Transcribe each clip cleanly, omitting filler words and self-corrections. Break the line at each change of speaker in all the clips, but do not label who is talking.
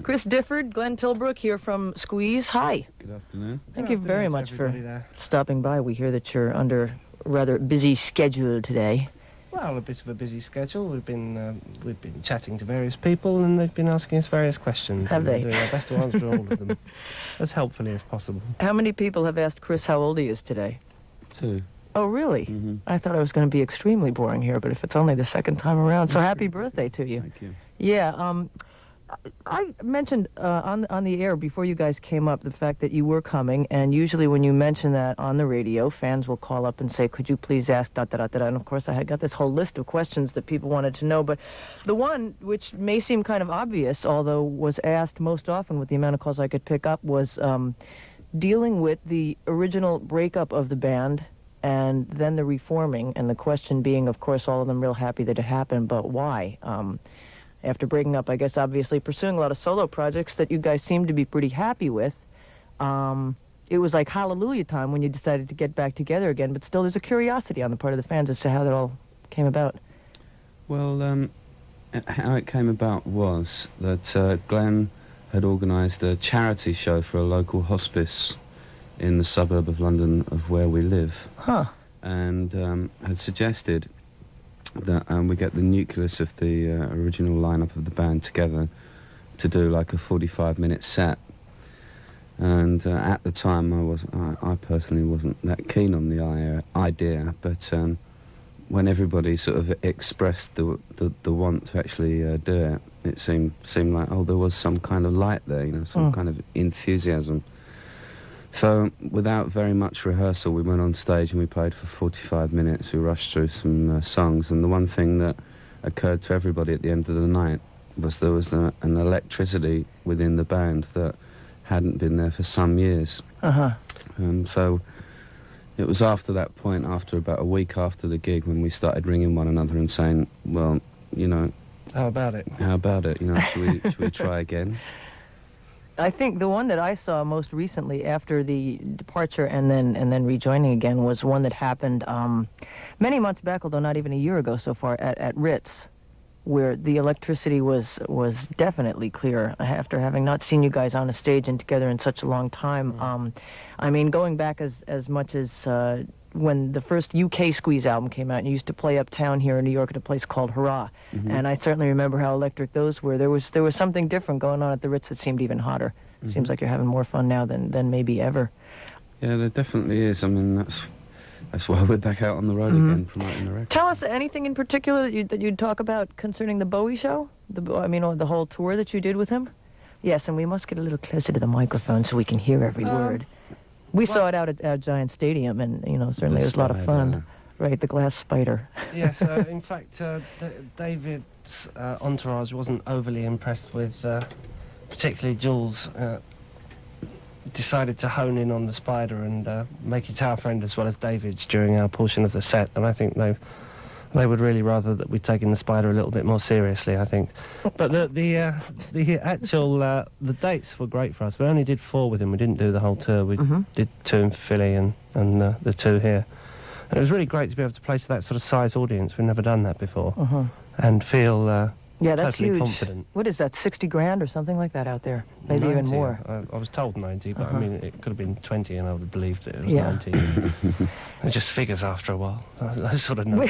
Chris Difford, Glenn Tilbrook here from Squeeze. Hi.
Good afternoon.
Thank you very much for stopping by. We hear that you're under a rather busy schedule today.
Well, a bit of a busy schedule. We've been chatting to various people, and they've been asking us various questions.
Have they?
We're doing our best to answer all of them as helpfully as possible.
How many people have asked Chris how old he is today?
2.
Oh, really?
Mm-hmm.
I thought I was going to be extremely boring here, but if it's only the second time around, so happy birthday to you.
Thank you.
Yeah, I mentioned on the air before you guys came up the fact that you were coming, and usually when you mention that on the radio, fans will call up and say, could you please ask da-da-da-da-da, and of course I had got this whole list of questions that people wanted to know, but the one which may seem kind of obvious, although was asked most often with the amount of calls I could pick up, was dealing with the original breakup of the band and then the reforming, and the question being, of course, all of them real happy that it happened, but why? After breaking up, I guess, obviously pursuing a lot of solo projects that you guys seem to be pretty happy with, it was like hallelujah time when you decided to get back together again, but still there's a curiosity on the part of the fans as to how that all came about.
Well, how it came about was that Glenn had organised a charity show for a local hospice in the suburb of London of where we live.
Huh.
And had suggested that we get the nucleus of the original lineup of the band together to do like a 45-minute set. And at the time, I personally wasn't that keen on the idea, but when everybody sort of expressed the want to actually do it, it seemed like, oh, there was some kind of light there, some kind of enthusiasm. So, without very much rehearsal, we went on stage and we played for 45 minutes. We rushed through some songs, and the one thing that occurred to everybody at the end of the night was there was an electricity within the band that hadn't been there for some years.
Uh-huh.
So, it was after that point, after about a week after the gig, when we started ringing one another and saying, well,
How about it?
Should we try again?
I think the one that I saw most recently after the departure and then rejoining again was one that happened many months back, although not even a year ago so far, at Ritz, where the electricity was definitely clear after having not seen you guys on a stage and together in such a long time. I mean, going back as much as when the first UK Squeeze album came out, and you used to play uptown here in New York at a place called Hurrah, and I certainly remember how electric those were. There was something different going on at the Ritz that seemed even hotter. Seems like you're having more fun now than maybe ever.
Yeah, there definitely is. I mean, that's why we're back out on the road again, promoting the record.
Tell us anything in particular that you'd talk about concerning the Bowie show. The whole tour that you did with him. Yes, and we must get a little closer to the microphone so we can hear every word. We saw it out at our giant stadium, and certainly it was a lot of fun. Right, the glass spider.
Yes, in fact, David's entourage wasn't overly impressed with, particularly Jules. Decided to hone in on the spider and make it our friend as well as David's during our portion of the set, and I think they would really rather that we'd taken the spider a little bit more seriously, I think. But the actual the dates were great for us. We only did 4 with him. We didn't do the whole tour. We did 2 in Philly and the 2 here. And it was really great to be able to play to that sort of size audience. We've never done that before, and feel
that's
totally
huge.
confident.
What is that, 60 grand or something like that out there? Maybe
90,
even more.
I was told 90, but I mean, it could have been 20 and I would have believed that it was 90. It just figures after a while. I sort of know.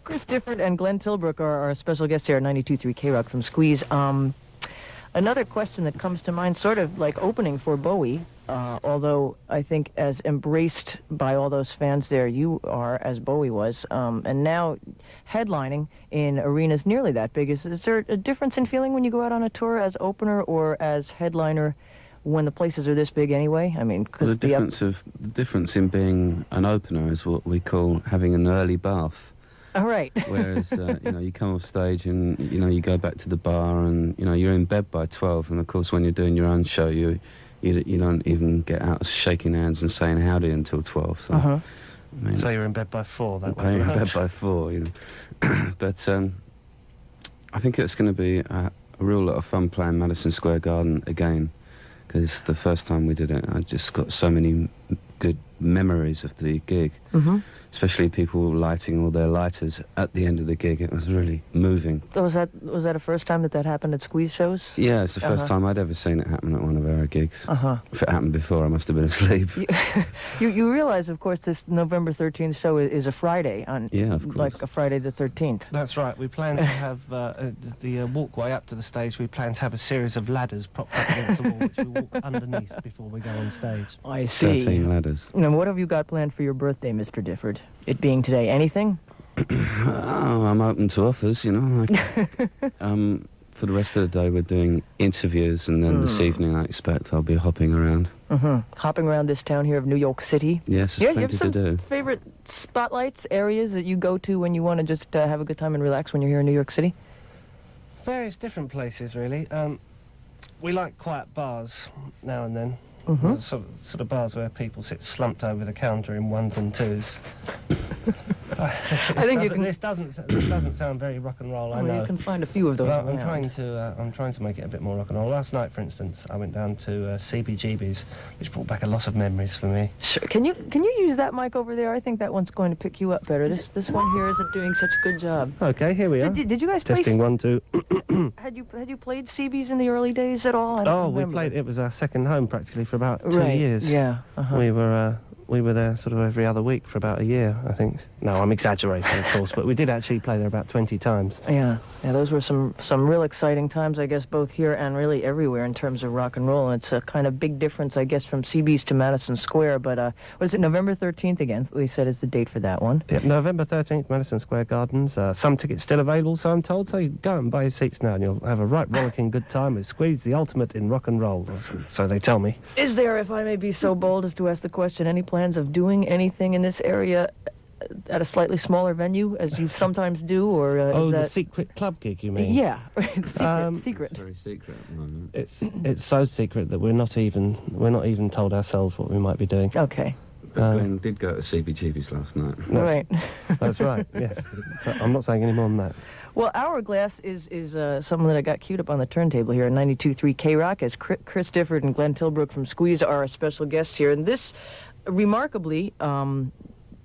Chris Difford and Glenn Tilbrook are our special guests here at 92.3 K-Rock from Squeeze. Another question that comes to mind, sort of like opening for Bowie, although I think as embraced by all those fans there you are, as Bowie was, and now headlining in arenas nearly that big. Is there a difference in feeling when you go out on a tour as opener or as headliner when the places are this big anyway? I mean, because
the difference in being an opener is what we call having an early bath.
All right.
Whereas, you come off stage and, you go back to the bar and, you're in bed by 12. And, of course, when you're doing your own show, you don't even get out shaking hands and saying howdy until 12. So,
so you're in bed by 4, that way.
You're in bed by 4, But I think it's going to be a real lot of fun playing Madison Square Garden again, because the first time we did it, I just got so many good memories of the gig. especially people lighting all their lighters at the end of the gig. It was really moving.
So was that a first time that happened at Squeeze shows?
Yeah, it's the first time I'd ever seen it happen at one of our gigs. If it happened before, I must have been asleep.
You realize, of course, this November 13th show is a Friday,
yeah, of course.
like a Friday the 13th.
That's right. We plan to have the walkway up to the stage. We plan to have a series of ladders propped up against the wall, which we walk underneath before we go on stage.
I see.
13 ladders.
And what have you got planned for your birthday, Mr. Difford? It being today, anything?
Oh, I'm open to offers, you know. For the rest of the day, we're doing interviews, and then this evening, I expect I'll be hopping around.
Hopping around this town here of New York City.
Yes, there's
you have
plenty to do.
Favorite spotlights, areas that you go to when you want to just have a good time and relax when you're here in New York City?
Various different places, really. We like quiet bars now and then. Sort of bars where people sit slumped over the counter in ones and twos.
I think you can.
This doesn't sound very rock and roll. I know.
You can find a few of those.
Well,
around.
I'm trying to make it a bit more rock and roll. Last night, for instance, I went down to CBGB's, which brought back a lot of memories for me.
Sure. Can you use that mic over there? I think that one's going to pick you up better. This one here isn't doing such a good job.
Okay, here we are.
Did you guys play?
Testing 1, 2.
Had you played CB's in the early days at all?
We played. It was our second home practically for about 2
right.
years.
Yeah.
We were there sort of every other week for about a year, I think. No, I'm exaggerating, of course, but we did actually play there about 20 times.
Yeah, those were some real exciting times, I guess, both here and really everywhere in terms of rock and roll. And it's a kind of big difference, I guess, from CB's to Madison Square. But was it November 13th again? We said is the date for that one.
Yeah, November 13th, Madison Square Gardens. Some tickets still available, so I'm told. So you go and buy your seats now, and you'll have a right rollicking good time with Squeeze, the ultimate in rock and roll. So they tell me.
Is there, if I may be so bold as to ask the question, any plans of doing anything in this area at a slightly smaller venue, as you sometimes do, or is that...
the secret club gig, you mean?
Yeah, secret.
It's very secret at the moment.
It's so secret that we're not even told ourselves what we might be doing.
Okay.
But Glenn did go to CBGB's last night.
Right.
That's right. Yes. So I'm not saying any more than that.
Well, Hourglass is something that I got queued up on the turntable here at 92.3 K-Rock, as Chris Difford and Glenn Tilbrook from Squeeze are our special guests here. And this, remarkably,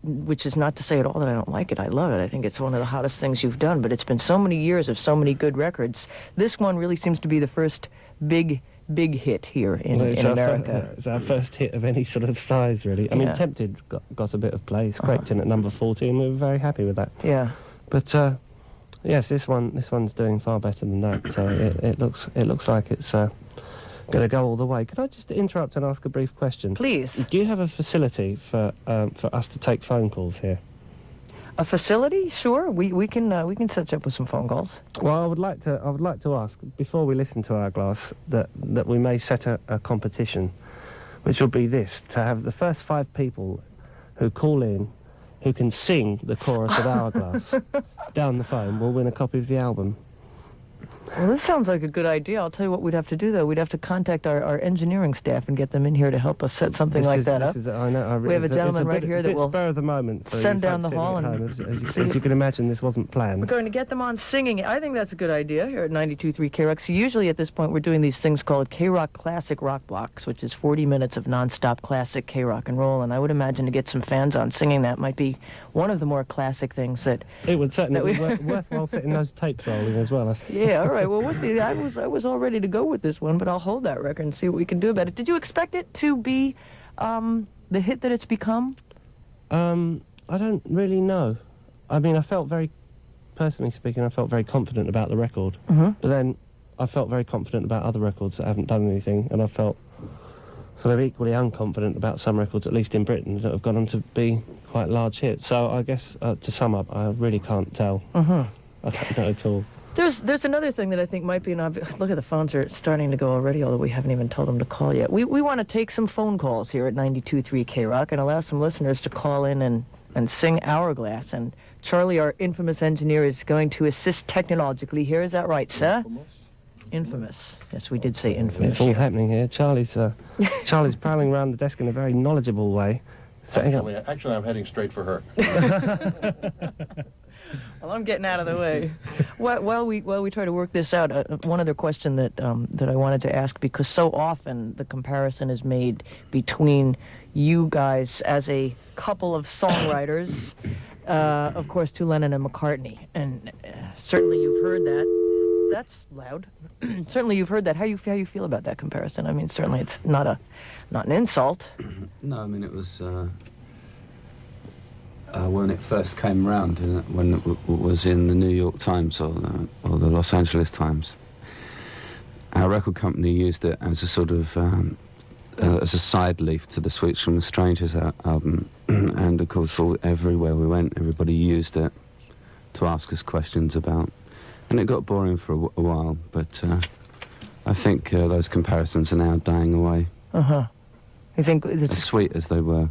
which is not to say at all that I don't like it. I love it. I think it's one of the hottest things you've done. But it's been so many years of so many good records. This one really seems to be the first big hit here in America.
It's our first hit of any sort of size, really. I mean, Tempted got a bit of play, scraped in at number 14. We were very happy with that.
Yeah.
But yes, this one's doing far better than that. So it looks like it's going to go all the way. Could I just interrupt and ask a brief question?
Please.
Do you have a facility for us to take phone calls here?
A facility? Sure. We can set you up with some phone calls.
Well, I would like to ask, before we listen to Hourglass, that we may set a competition, which will be this: to have the first 5 people who call in, who can sing the chorus of Hourglass down the phone, will win a copy of the album.
Well, this sounds like a good idea. I'll tell you what we'd have to do, though. We'd have to contact our engineering staff and get them in here to help us set something like that up.
I know.
We have a gentleman right here that will
spur of the moment. So
send down the hall and
as you can imagine, this wasn't planned.
We're going to get them on singing. I think that's a good idea here at 92.3 K-Rock. So usually at this point we're doing these things called K-Rock Classic Rock Blocks, which is 40 minutes of nonstop classic K-Rock and roll. And I would imagine to get some fans on singing that might be one of the more classic things that...
It would certainly be worthwhile sitting those tapes rolling as well.
Yeah, all right. Well, we'll see. I was all ready to go with this one, but I'll hold that record and see what we can do about it. Did you expect it to be the hit that it's become?
I don't really know. I mean, personally speaking, I felt very confident about the record. But then I felt very confident about other records that haven't done anything, and I felt sort of equally unconfident about some records, at least in Britain, that have gone on to be quite large hits. So I guess, to sum up, I really can't tell. I don't know at all.
There's another thing that I think might be an obvious... Look at the phones are starting to go already, although we haven't even told them to call yet. We want to take some phone calls here at 92.3 K-Rock and allow some listeners to call in and sing Hourglass. And Charlie, our infamous engineer, is going to assist technologically here. Is that right, sir? Infamous. Yes, we did say infamous.
It's all happening here. Charlie's prowling around the desk in a very knowledgeable way.
Actually, I'm heading straight for her.
Well, I'm getting out of the way. While we try to work this out, one other question that I wanted to ask, because so often the comparison is made between you guys as a couple of songwriters, of course, to Lennon and McCartney, and certainly you've heard that. That's loud. Certainly you've heard that. How you feel about that comparison? I mean, certainly it's not an insult.
No, I mean, it was when it first came around, when it was in the New York Times or the Los Angeles Times. Our record company used it as a sort of as a side leaf to the Sweets from the Strangers album, and of course, everywhere we went, everybody used it to ask us questions about. And it got boring for a while, but I think those comparisons are now dying away.
You think
as sweet as they were?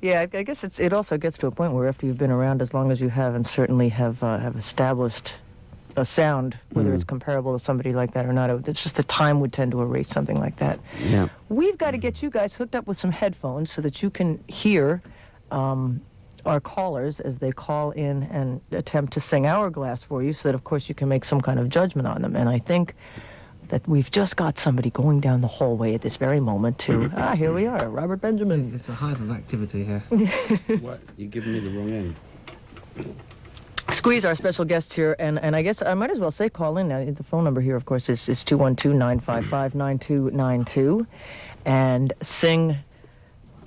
Yeah, I guess it also gets to a point where after you've been around as long as you have, and certainly have established a sound, whether it's comparable to somebody like that or not, it's just the time would tend to erase something like that.
Yeah.
We've got to get you guys hooked up with some headphones so that you can hear our callers as they call in and attempt to sing Hourglass for you, so that, of course, you can make some kind of judgment on them. And I think that we've just got somebody going down the hallway at this very moment to, here we are, Robert Benjamin.
It's a hive of activity here.
What? You're giving me the wrong end.
Squeeze, our special guest here, and I guess I might as well say call in. Now, the phone number here, of course, is 212-955-9292, and sing.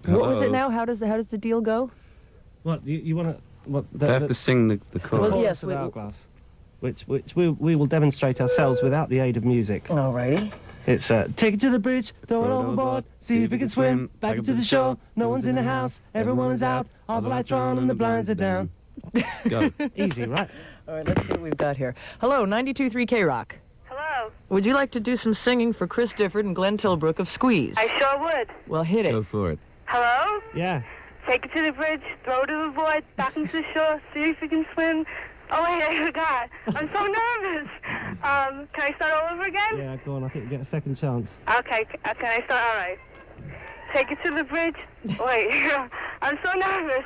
What was it now? How does the deal go?
What, you want to... What,
They have to sing the chorus.
Well, yes,
Hourglass, which we will demonstrate ourselves without the aid of music.
Alrighty.
It's take it to the bridge, throw it overboard, see if you can swim, back into the shore, no one's in the house, everyone is out, all the lights are on and the blinds are down.
Go.
Easy, right?
All right, let's see what we've got here. Hello, 92.3 K-Rock.
Hello.
Would you like to do some singing for Chris Difford and Glenn Tilbrook of Squeeze?
I sure would.
Well, hit it.
Go for it.
Hello?
Yeah.
Take it to the bridge, throw it overboard, back into the shore, see if you can swim. Oh, wait, I forgot. I'm so nervous. Can I start all over again?
Yeah, go on. I think you get a second chance.
Okay, can I start? All right. Take it to the bridge. Wait, I'm so nervous.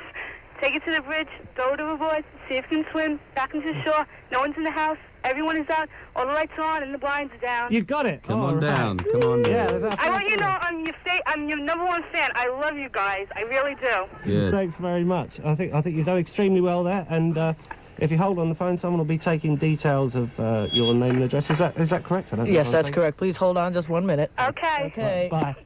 Take it to the bridge, throw it overboard, see if you can swim, back into the shore. No one's in the house, everyone is out, all the lights are on and the blinds are down.
You got it.
Come on down. Come on
Yeah,
down.
that's
I want you to know I'm your number one fan. I love you guys. I really do.
Good.
Thanks very much. I think you've done extremely well there. And if you hold on the phone, someone will be taking details of your name and address. Is that correct? I don't know
Yes,
what I'm
that's
saying.
correct. Please hold on just 1 minute.
Okay.
Okay.
Bye.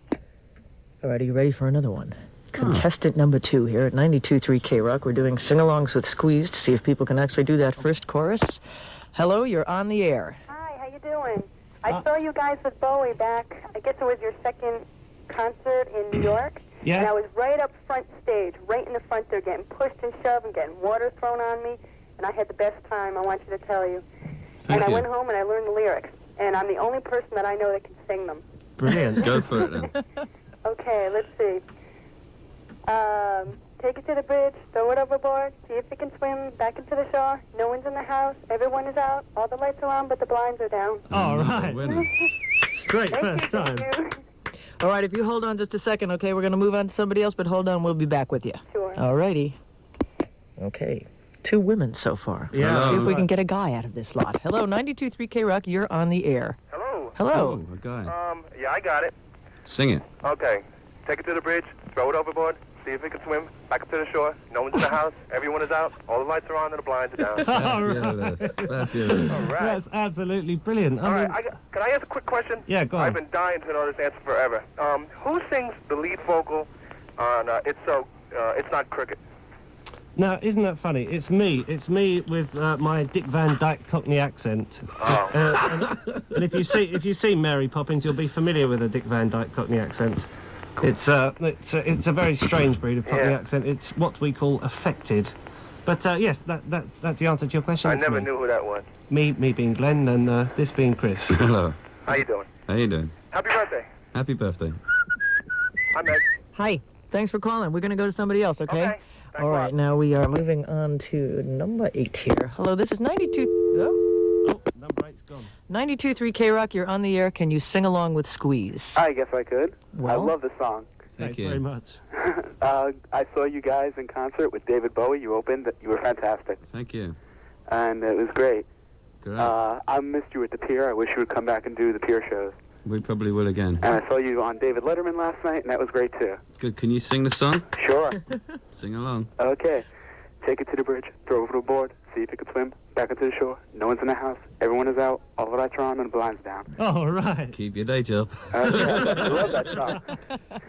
All right, are you ready for another one? Contestant number 2 here at 92.3 K-Rock. We're doing sing-alongs with Squeeze to see if people can actually do that first chorus. Hello, you're on the air.
Hi, how you doing? I saw you guys with Bowie back, I guess it was your second concert in New York.
Yeah.
And I was right up front stage, right in the front there, getting pushed and shoved and getting water thrown on me. And I had the best time, I want you to tell you.
Thank
I
you.
went home and I learned the lyrics. And I'm the only person that I know that can sing them.
Brilliant.
Go for it then.
Okay, let's see. Take it to the bridge, throw it overboard, see if you can swim, back into the shore. No one's in the house, everyone is out, all the lights are on, but the blinds are down.
All
Another
right.
winner.
Great
Thank
first
you,
time.
thank you.
All right, if you hold on just a second, okay, we're going to move on to somebody else, but hold on, we'll be back with you.
Sure.
All righty. Okay. 2 women so far.
Yeah.
Let's see if we
Right.
can get a guy out of this lot. Hello, 92.3 K-Rock, you're on the air.
Hello.
Hello.
Oh, a guy.
Yeah, I got it.
Sing it.
Okay. Take it to the bridge, throw it overboard, see if it can swim, back up to the shore. No one's in the house, everyone is out, all the lights are on and the blinds are down.
Fabulous. Fabulous.
All right.
That's absolutely brilliant.
All right, can I ask a quick question?
Yeah, go on.
I've been dying to know this answer forever. Who sings the lead vocal on It's Not Cricket?
Now, isn't that funny? It's me. It's me with my Dick Van Dyke Cockney accent.
Oh.
And if you see Mary Poppins, you'll be familiar with a Dick Van Dyke Cockney accent. It's a very strange breed of Cockney
Yeah.
accent. It's what we call affected. But yes, that's the answer to your question.
I
It's
never
me.
knew who that was.
Me being Glenn and this being Chris.
Hello.
How you doing?
How you doing?
Happy birthday.
Happy birthday.
Hi, Meg.
Hi. Thanks for calling. We're going to go to somebody else, okay?
Okay. Thanks
All
a lot.
right, now we are moving on to number 8 here. Hello, this is 92... Oh,
Oh, number 8's gone.
92.3 K-Rock, you're on the air. Can you sing along with Squeeze?
I guess I could.
Well?
I love the song.
Thanks
you.
very much.
I saw you guys in concert with David Bowie. You opened. You were fantastic.
Thank you.
and it was great.
Great.
I missed you at the pier. I wish you would come back and do the pier shows.
We probably will again.
And I saw you on David Letterman last night, and that was great too.
Good. Can you sing the song?
Sure.
Sing along.
Okay. Take it to the bridge, throw over the board, see if you can swim, back into the shore. No one's in the house, everyone is out, all the lights are on and the blinds down.
All right.
Keep your day job.
Okay. I love that song.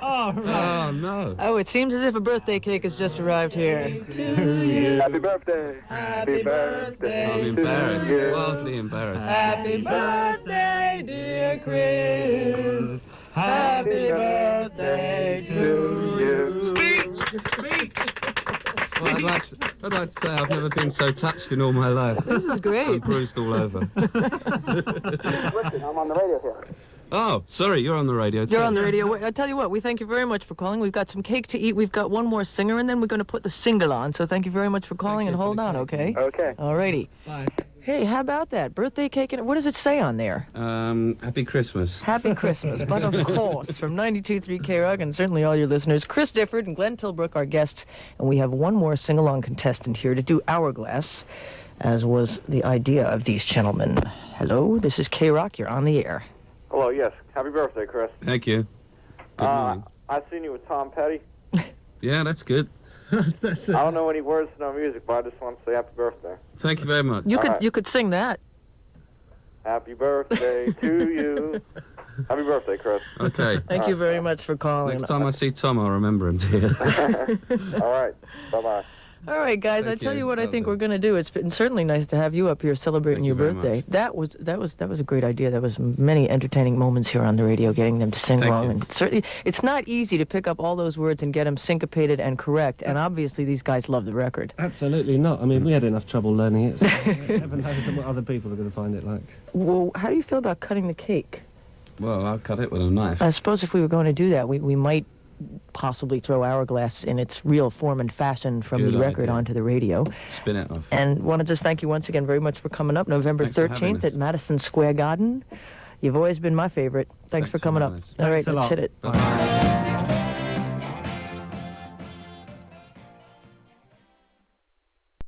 All right.
Oh, no.
Oh, it seems as if a birthday cake has just arrived here.
Happy birthday.
Happy birthday.
I'm embarrassed.
to you.
Wildly embarrassed.
Happy birthday, dear Chris. Happy birthday to you.
Speak! Well, I'd like to say I've never been so touched in all my life.
This is
I'm
great.
bruised all over.
Listen, I'm on the radio here.
Oh, sorry, you're on the radio too.
You're on the radio. I tell you what, we thank you very much for calling. We've got some cake to eat. We've got one more singer, and then we're going to put the single on. So thank you very much for calling,
Thank
and
you for
hold
the
on,
cake.
okay?
Okay.
All righty.
Bye.
Hey, how about that? Birthday cake, and what does it say on there?
Happy Christmas.
Happy Christmas. But of course, from 92.3 K-Rock, and certainly all your listeners, Chris Difford and Glenn Tilbrook, our guests, and we have one more sing-along contestant here to do Hourglass, as was the idea of these gentlemen. Hello, this is K-Rock. You're on the air.
Hello, yes. Happy birthday, Chris.
Thank you. Good morning.
I seen you with Tom Petty.
Yeah, that's good.
That's
I don't know any words to no music, but I just want to say happy birthday.
Thank you very much.
You
All
could
right.
you could sing that.
Happy birthday to you. Happy birthday, Chris.
Okay.
Thank you very much for calling.
Next time I see Tom, I'll remember him, dear.
All right. Bye-bye.
All right, guys.
Thank
I tell
you.
you what I
Well
think
done.
we're going to do. It's been certainly nice to have you up here celebrating
Thank
your
you very
birthday.
much.
That was a great idea. There was many entertaining moments here on the radio, getting them to sing
Thank
along.
you.
And certainly, it's not easy to pick up all those words and get them syncopated and correct. And obviously, these guys love the record.
Absolutely not. I mean, we had enough trouble learning it. So heaven knows what other people are going to find it like.
Well, how do you feel about cutting the cake?
Well, I'll cut it with a knife.
I suppose if we were going to do that, we might possibly throw Hourglass in its real form and fashion from
Good
the record
idea.
onto the radio.
Spin it off.
And want to just thank you once again very much for coming up November
Thanks for having
13th
us.
at Madison Square Garden. You've always been my favorite. Thanks for
Thanks for
coming up.
having us.
All right,
Thanks a
let's
lot.
hit it.
Bye.